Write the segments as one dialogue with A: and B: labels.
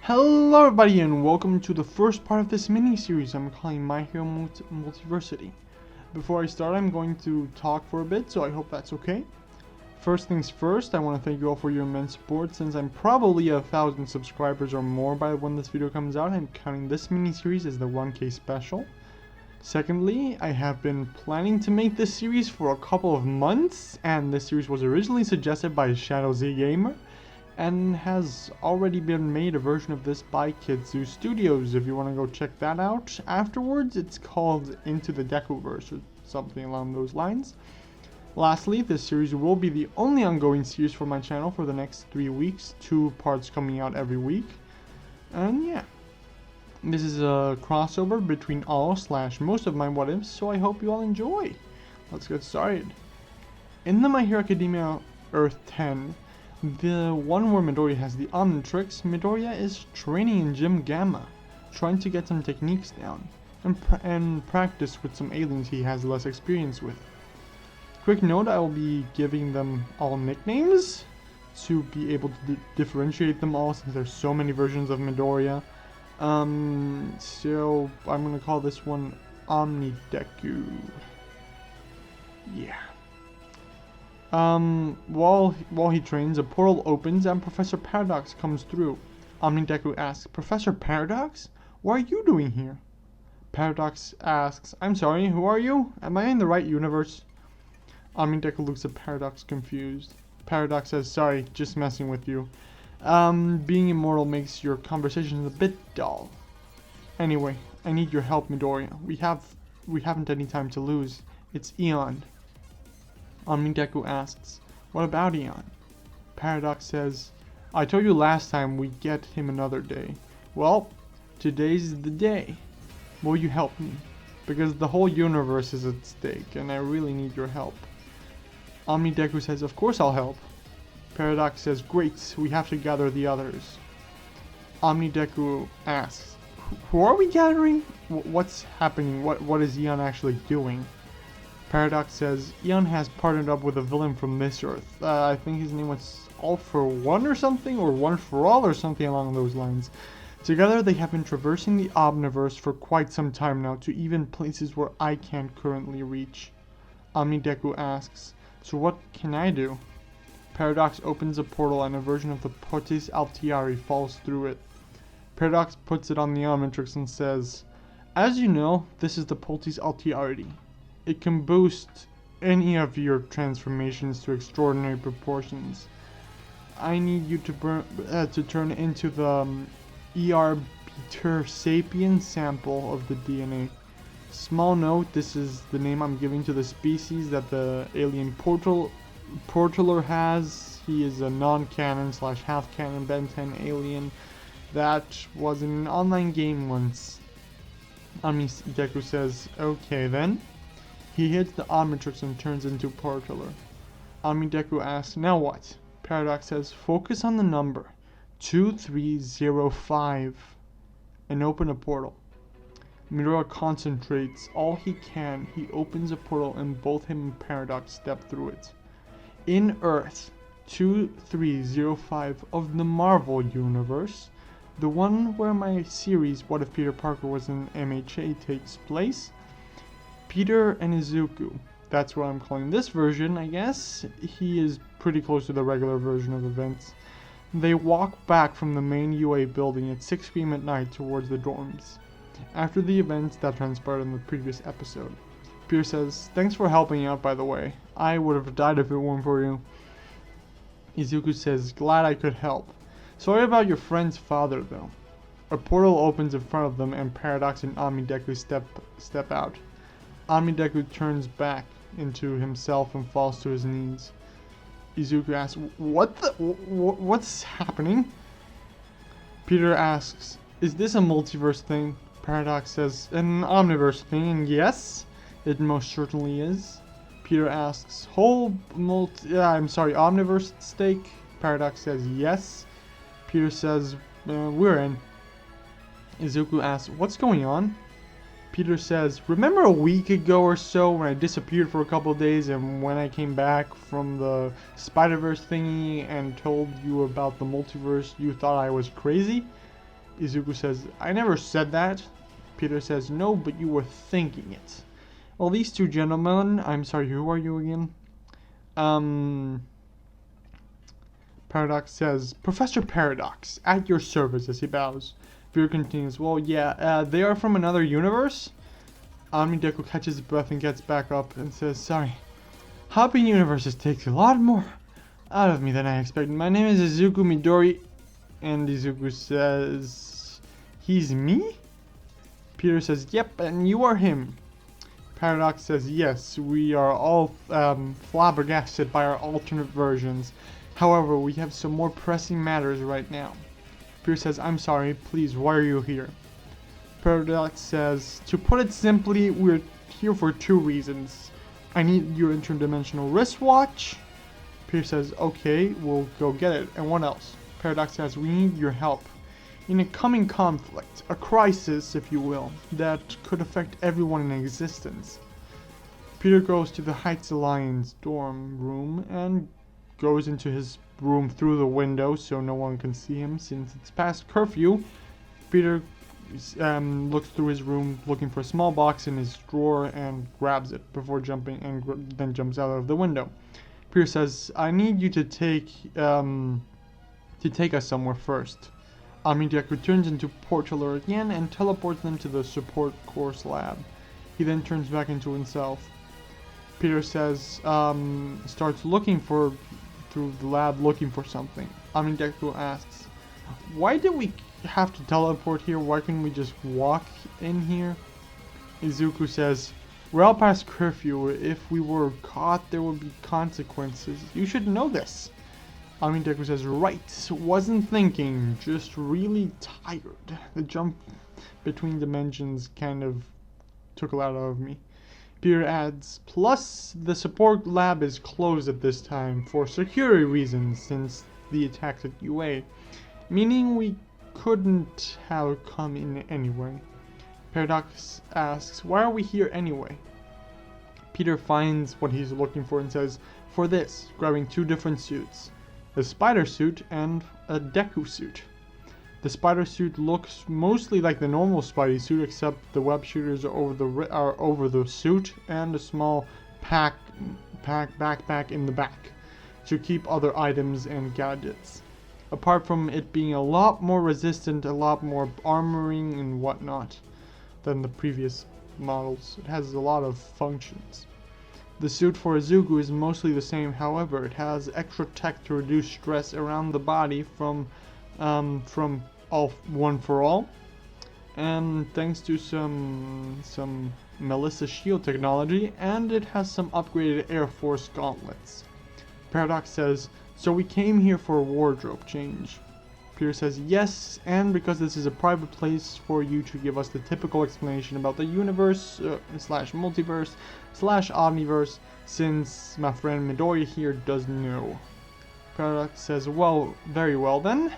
A: Hello everybody and welcome to the first part of this mini-series I'm calling My Hero Multiversity. Before I start, I'm going to talk for a bit, so I hope that's okay. First things first, I want to thank you all for your immense support. Since I'm probably 1,000 subscribers or more by when this video comes out, I'm counting this mini-series as the 1K special. Secondly, I have been planning to make this series for a couple of months, and this series was originally suggested by Shadow Z Gamer, and has already been made a version of this by Kidzu Studios. If you want to go check that out afterwards, it's called Into the Dekuverse or something along those lines. Lastly, this series will be the only ongoing series for my channel for the next 3 weeks, 2 parts coming out every week. And yeah, this is a crossover between all/most of my what ifs, so I hope you all enjoy. Let's get started. In the My Hero Academia Earth 10, the one where Midoriya has the Omnitrix, Midoriya is training in Gym Gamma, trying to get some techniques down, and practice with some aliens he has less experience with. Quick note, I will be giving them all nicknames to be able to differentiate them all since there's so many versions of Midoriya. So I'm gonna call this one Omnideku. Yeah. While he trains, a portal opens and Professor Paradox comes through. Omnideku asks, "Professor Paradox? What are you doing here?" Paradox asks, "I'm sorry, who are you? Am I in the right universe?" Omnideku looks at Paradox confused. Paradox says, "Sorry, just messing with you. Being immortal makes your conversations a bit dull. Anyway, I need your help, Midoriya. We haven't any time to lose. It's Eon." Omnideku asks, "What about Eon?" Paradox says, "I told you last time we'd get him another day. Well, today's the day. Will you help me? Because the whole universe is at stake, and I really need your help." Omnideku says, "Of course I'll help." Paradox says, "Great, we have to gather the others." Omnideku asks, "Who are we gathering? What's happening? What is Eon actually doing?" Paradox says, "Eon has partnered up with a villain from this Earth. I think his name was All for One or something, or One for All or something along those lines. Together they have been traversing the Omniverse for quite some time now, to even places where I can't currently reach." Omnideku asks, "So what can I do?" Paradox opens a portal and a version of the Potis Altiari falls through it. Paradox puts it on the Omnitrix and says, "As you know, this is the Potis Altiari. It can boost any of your transformations to extraordinary proportions. I need you to turn into the Beter sapien sample of the DNA. Small note, this is the name I'm giving to the species that the alien portaler has. He is a non-canon / half-canon Ben 10 alien that was in an online game once." Omnideku says, "Okay then." He hits the Omnitrix and turns into Portaler. Omnideku asks, "Now what?" Paradox says, "Focus on the number 2305 and open a portal." Midoriya concentrates all he can. He opens a portal and both him and Paradox step through it. In Earth 2305 of the Marvel Universe, the one where my series What If Peter Parker Was in MHA takes place, Peter and Izuku, that's what I'm calling this version, I guess. He is pretty close to the regular version of events. They walk back from the main UA building at 6 p.m. at night towards the dorms, after the events that transpired in the previous episode. Peter says, "Thanks for helping out, by the way. I would have died if it weren't for you." Izuku says, "Glad I could help. Sorry about your friend's father, though." A portal opens in front of them and Paradox and Omnideku step out. Omnideku turns back into himself and falls to his knees. Izuku asks, What's happening?" Peter asks, "Is this a multiverse thing?" Paradox says, "An omniverse thing, and yes, it most certainly is." Peter asks, omniverse at stake?" Paradox says, "Yes." Peter says, "We're in." Izuku asks, "What's going on?" Peter says, "Remember a week ago or so when I disappeared for a couple of days, and when I came back from the Spider-Verse thingy and told you about the multiverse, you thought I was crazy?" Izuku says, I never said that. Peter says, no, but you were thinking it. Well, these two gentlemen, I'm sorry, who are you again? Paradox says, Professor Paradox, at your service, as he bows. Peter continues, well, yeah, they are from another universe? Deku catches his breath and gets back up and says, sorry. Hopping universes takes a lot more out of me than I expected. My name is Izuku Midori. And Izuku says, he's me? Peter says, yep, and you are him. Paradox says, yes, we are all flabbergasted by our alternate versions. However, we have some more pressing matters right now. Peter says, I'm sorry, please, why are you here? Paradox says, to put it simply, we're here for two reasons. I need your interdimensional wristwatch. Peter says, okay, we'll go get it. And what else? Paradox says, we need your help. In a coming conflict, a crisis, if you will, that could affect everyone in existence. Peter goes to the Heights Alliance dorm room and goes into his room through the window so no one can see him since it's past curfew. Peter looks through his room looking for a small box in his drawer and grabs it before jumping and then jumps out of the window. Peter says, I need you to take us somewhere first. Deku turns into Portaler again and teleports them to the support course lab. He then turns back into himself. Peter says, starts looking through the lab looking for something. Deku asks, why did we have to teleport here? Why couldn't we just walk in here? Izuku says, we're all past curfew. If we were caught, there would be consequences. You should know this. Deku says, right, wasn't thinking, just really tired. The jump between dimensions kind of took a lot out of me. Peter adds, plus the support lab is closed at this time for security reasons since the attacks at UA, meaning we couldn't have come in anyway. Paradox asks, why are we here anyway? Peter finds what he's looking for and says, for this, grabbing two different suits. The spider suit and a Deku suit. The spider suit looks mostly like the normal Spidey suit, except the web shooters are over the suit and a small backpack in the back to keep other items and gadgets. Apart from it being a lot more resistant, a lot more armoring and whatnot than the previous models, it has a lot of functions. The suit for Izuku is mostly the same, however, it has extra tech to reduce stress around the body from all One for All, and thanks to some Melissa shield technology, and it has some upgraded Air Force gauntlets. Paradox says, so we came here for a wardrobe change. Peter says, yes, and because this is a private place for you to give us the typical explanation about the universe, slash multiverse, slash omniverse, since my friend Midori here doesn't know. Paradox says, well, very well then.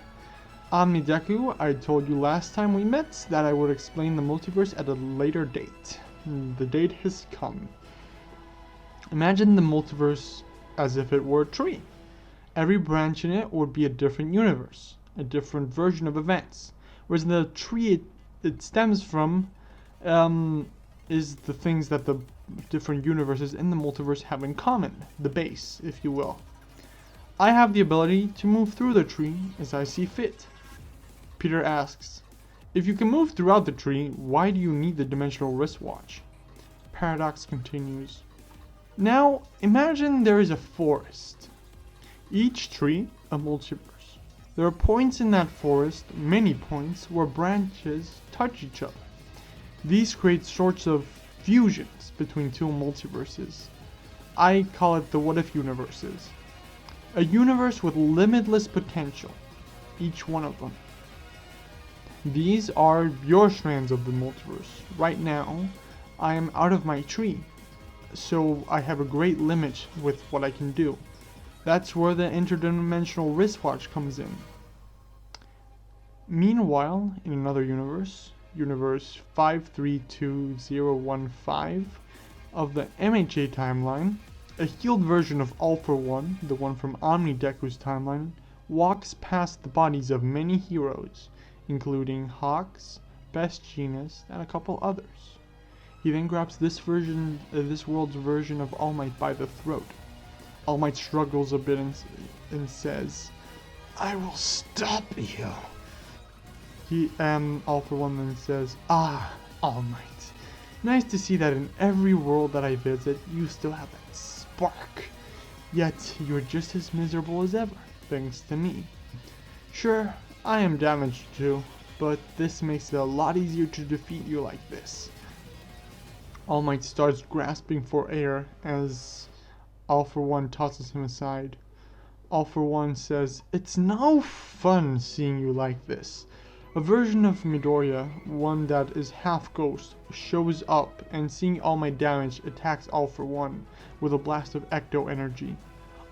A: Deku, I told you last time we met that I would explain the multiverse at a later date. The date has come. Imagine the multiverse as if it were a tree. Every branch in it would be a different universe, a different version of events, whereas the tree it stems from is the things that the different universes in the multiverse have in common, the base, if you will. I have the ability to move through the tree as I see fit. Peter asks, if you can move throughout the tree, why do you need the dimensional wristwatch? Paradox continues, now imagine there is a forest. Each tree, a multiverse. There are points in that forest, many points, where branches touch each other. These create sorts of fusions between two multiverses. I call it the what-if universes. A universe with limitless potential, each one of them. These are your strands of the multiverse. Right now, I am out of my tree, so I have a great limit with what I can do. That's where the interdimensional wristwatch comes in. Meanwhile, in another universe, universe 532015 of the MHA timeline, a healed version of All For One, the one from Deku's timeline, walks past the bodies of many heroes including Hawks, Best Genus, and a couple others. He then grabs this world's version of All Might by the throat. All Might struggles a bit and says, "I will stop you." All for One then says, "Ah, All Might. Nice to see that in every world that I visit, you still have that spark. Yet, you're just as miserable as ever, thanks to me. Sure, I am damaged too, but this makes it a lot easier to defeat you like this." All Might starts grasping for air as All for One tosses him aside. All for One says, "It's no fun seeing you like this." A version of Midoriya, one that is half ghost, shows up and seeing All Might damage attacks All for One with a blast of ecto energy.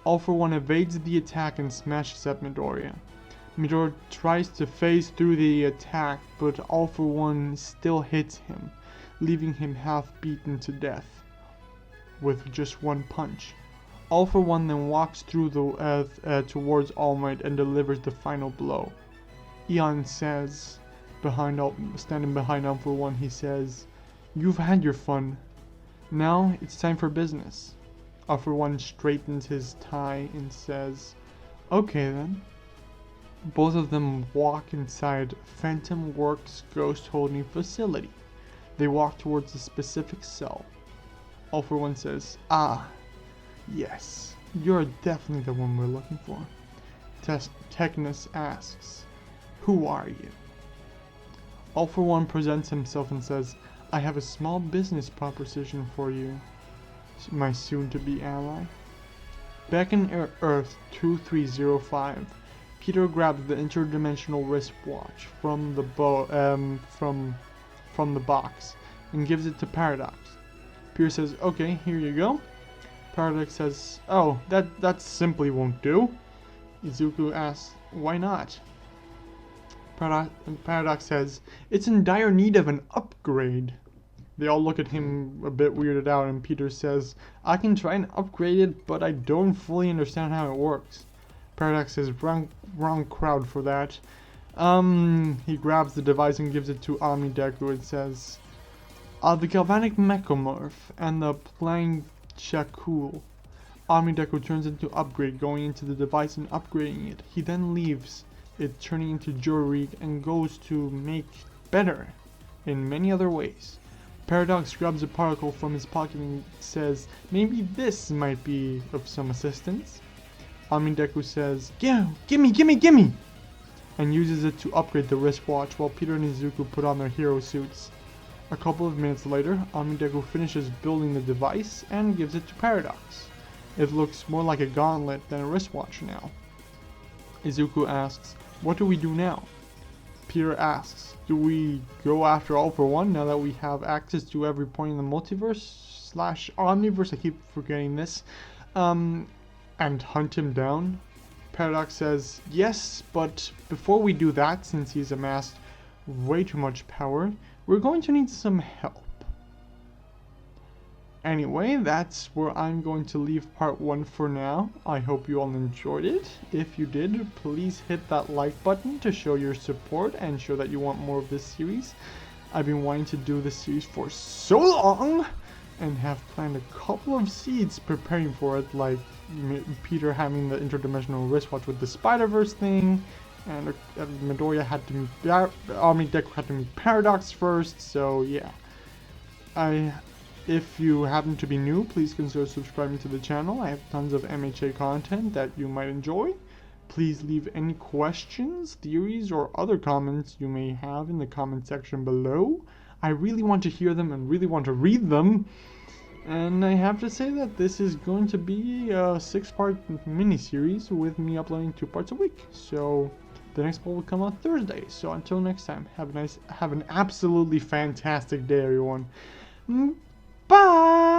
A: All for One evades the attack and smashes at Midoriya. Midoriya tries to phase through the attack, but All for One still hits him, leaving him half beaten to death with just one punch. All for One then walks through towards All Might and delivers the final blow. Eon says, standing behind All for One, he says, "You've had your fun. Now it's time for business." All for One straightens his tie and says, "Okay then." Both of them walk inside Phantom Works ghost holding facility. They walk towards a specific cell. All for One says, "Ah, yes, you're definitely the one we're looking for." Technus asks, "Who are you?" All for One presents himself and says, "I have a small business proposition for you, my soon-to-be ally." Back in Earth 2305, Peter grabs the interdimensional wristwatch from the box and gives it to Paradox. Peter says, "Okay, here you go." Paradox says, "Oh, that simply won't do." Izuku asks, "Why not?" Paradox says, "It's in dire need of an upgrade." They all look at him a bit weirded out, and Peter says, "I can try and upgrade it, but I don't fully understand how it works." Paradox says, wrong crowd for that. He grabs the device and gives it to Deku and says, "The galvanic mechamorph and the planchakul." Deku turns into upgrade, going into the device and upgrading it. He then leaves it, turning into Jorik, and goes to make better in many other ways. Paradox grabs a particle from his pocket and says, "Maybe this might be of some assistance." Deku says, Gimme! And uses it to upgrade the wristwatch while Peter and Izuku put on their hero suits. A couple of minutes later, Deku finishes building the device and gives it to Paradox. It looks more like a gauntlet than a wristwatch now. Izuku asks, "What do we do now?" Peter asks, "Do we go after All for One now that we have access to every point in the multiverse / omniverse?" I keep forgetting this. And hunt him down? Paradox says, "Yes, but before we do that, since he's amassed way too much power, we're going to need some help." Anyway, that's where I'm going to leave part 1 for now. I hope you all enjoyed it. If you did, please hit that like button to show your support and show that you want more of this series. I've been wanting to do this series for so long and have planned a couple of seeds preparing for it, like Peter having the interdimensional wristwatch with the Spider-Verse thing, and Midoriya had to meet Deku had to meet Paradox first, so yeah. If you happen to be new, please consider subscribing to the channel. I have tons of MHA content that you might enjoy. Please leave any questions, theories, or other comments you may have in the comment section below. I really want to hear them and really want to read them. And I have to say that this is going to be a 6-part mini-series with me uploading 2 parts a week. So the next part will come out Thursday. So until next time, have an absolutely fantastic day, everyone. Bye!